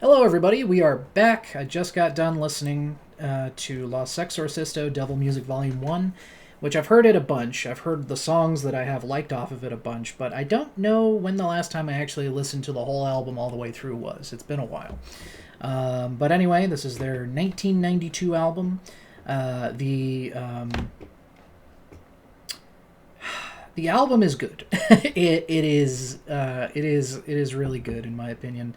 Hello, everybody. We are back. I just got done listening to Los Sexorcisto Devil Music Volume 1, which I've heard it a bunch. I've heard the songs that I have liked off of it a bunch, but I don't know when the last time I actually listened to the whole album all the way through was. It's been a while. But anyway, this is their 1992 album. The album is good. It is really good in my opinion.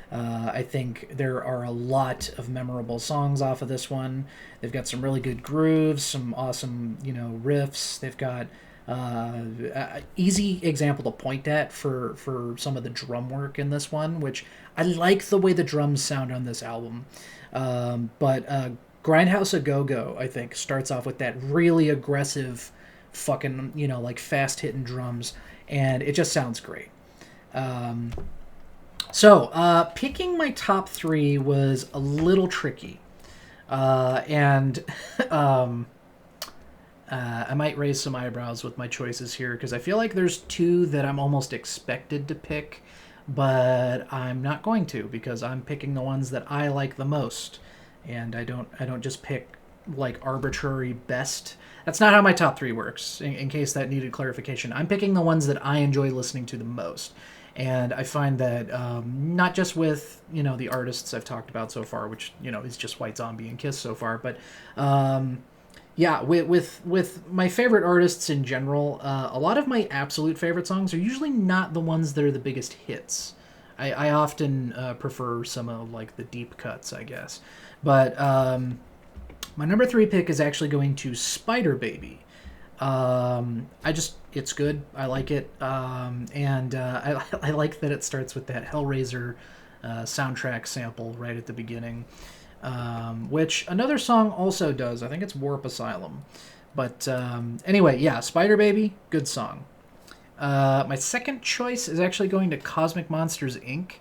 I think there are a lot of memorable songs off of this one. They've got some really good grooves, some awesome, riffs. They've got easy example to point at for some of the drum work in this one, which I like the way the drums sound on this album. But Grindhouse a Go Go, I think, starts off with that really aggressive, fucking, like fast hitting drums, and it just sounds great. Picking my top three was a little tricky. And I might raise some eyebrows with my choices here because I feel like there's two that I'm almost expected to pick, but I'm not going to because I'm picking the ones that I like the most. And I don't just pick like arbitrary best. That's not how my top three works, in case that needed clarification. I'm picking the ones that I enjoy listening to the most. And I find that not just with the artists I've talked about so far, which is just White Zombie and Kiss so far, but yeah, with my favorite artists in general, a lot of my absolute favorite songs are usually not the ones that are the biggest hits. I often prefer some of like the deep cuts, I guess. But my number three pick is actually going to Spider Baby. It's good. I like it. I like that it starts with that Hellraiser soundtrack sample right at the beginning, which another song also does. I think it's Warp Asylum. But anyway, yeah, Spider Baby, good song. My second choice is actually going to Cosmic Monsters Inc.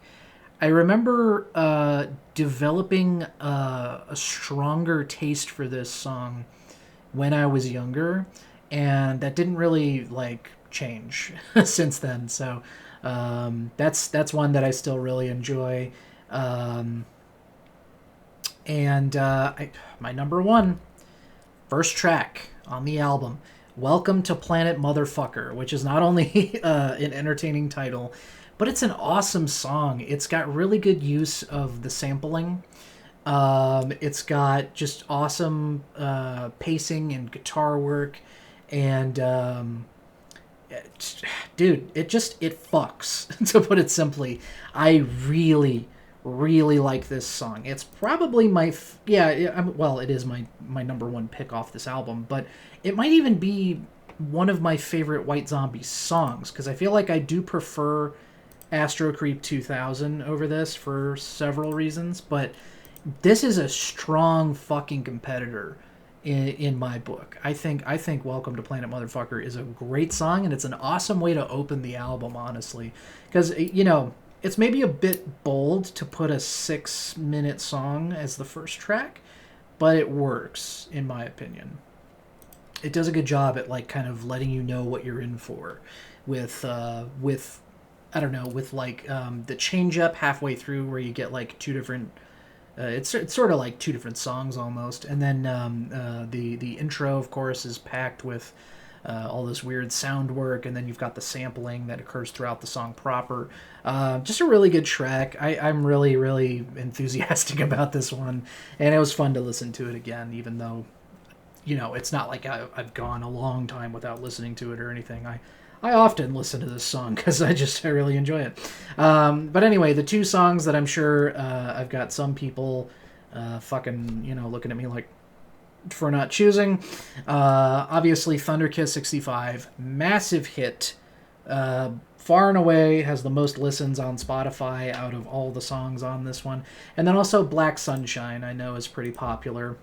I remember developing a stronger taste for this song when I was younger, and that didn't really like change since then. So that's one that I still really enjoy. My number one, first track on the album, Welcome to Planet Motherfucker, which is not only an entertaining title, but it's an awesome song. It's got really good use of the sampling. It's got just awesome pacing and guitar work, and dude, it fucks to put it simply. I really, really like this song. It's probably it is my number one pick off this album, but it might even be one of my favorite White Zombie songs because I feel like I do prefer Astro Creep 2000 over this for several reasons, but this is a strong fucking competitor in my book. I think Welcome to Planet Motherfucker is a great song, and it's an awesome way to open the album, honestly, because it's maybe a bit bold to put a 6-minute song as the first track, but it works in my opinion. It does a good job at like kind of letting you know what you're in for with I don't know, with like the change up halfway through where you get like two different. It's sort of like two different songs almost, and then the intro, of course, is packed with all this weird sound work, and then you've got the sampling that occurs throughout the song proper. Just a really good track. I'm really, really enthusiastic about this one, and it was fun to listen to it again, even though it's not like I've gone a long time without listening to it or anything. I often listen to this song because I really enjoy it. But anyway, the two songs that I'm sure I've got some people fucking looking at me like for not choosing. Obviously, Thunder Kiss 65, massive hit. Far and away has the most listens on Spotify out of all the songs on this one. And then also Black Sunshine, I know is pretty popular.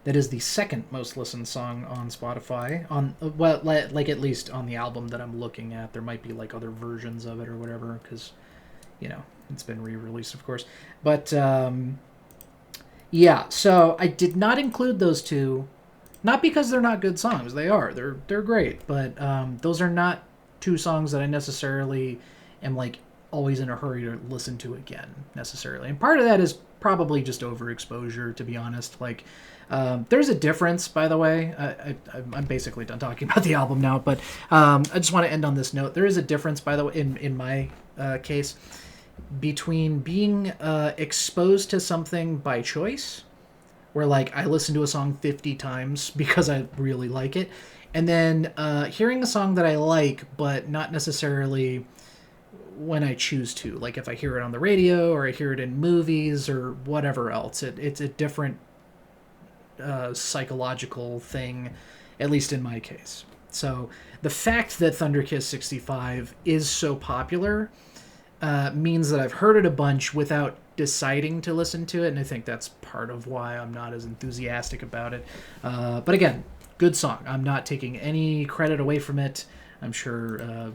That is the second most listened song on Spotify. Like at least on the album that I'm looking at. There might be like other versions of it or whatever, because it's been re-released, of course. But yeah, so I did not include those two, not because they're not good songs. They are. They're great, but those are not two songs that I necessarily am like always in a hurry to listen to again necessarily. And part of that is probably just overexposure, to be honest. Like, there's a difference, by the way. I'm basically done talking about the album now, but I just want to end on this note. There is a difference, by the way, in my case, between being exposed to something by choice, where like I listen to a song 50 times because I really like it, and then hearing a song that I like, but not necessarily when I choose to. Like if I hear it on the radio or I hear it in movies or whatever else, it's a different psychological thing, at least in my case. So the fact that Thunder Kiss 65 is so popular means that I've heard it a bunch without deciding to listen to it, and I think that's part of why I'm not as enthusiastic about it. But again, good song. I'm not taking any credit away from it. I'm sure,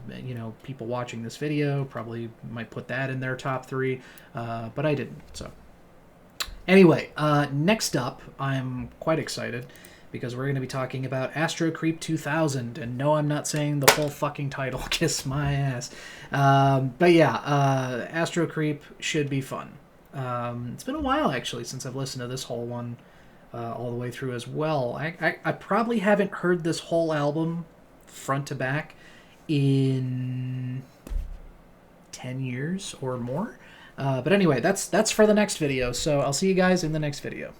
people watching this video probably might put that in their top 3, but I didn't. So anyway, next up, I'm quite excited because we're going to be talking about Astro Creep 2000. And no, I'm not saying the full fucking title, kiss my ass. But yeah, Astro Creep should be fun. It's been a while, actually, since I've listened to this whole one all the way through as well. I probably haven't heard this whole album front to back in 10 years or more. But anyway, that's for the next video, so I'll see you guys in the next video.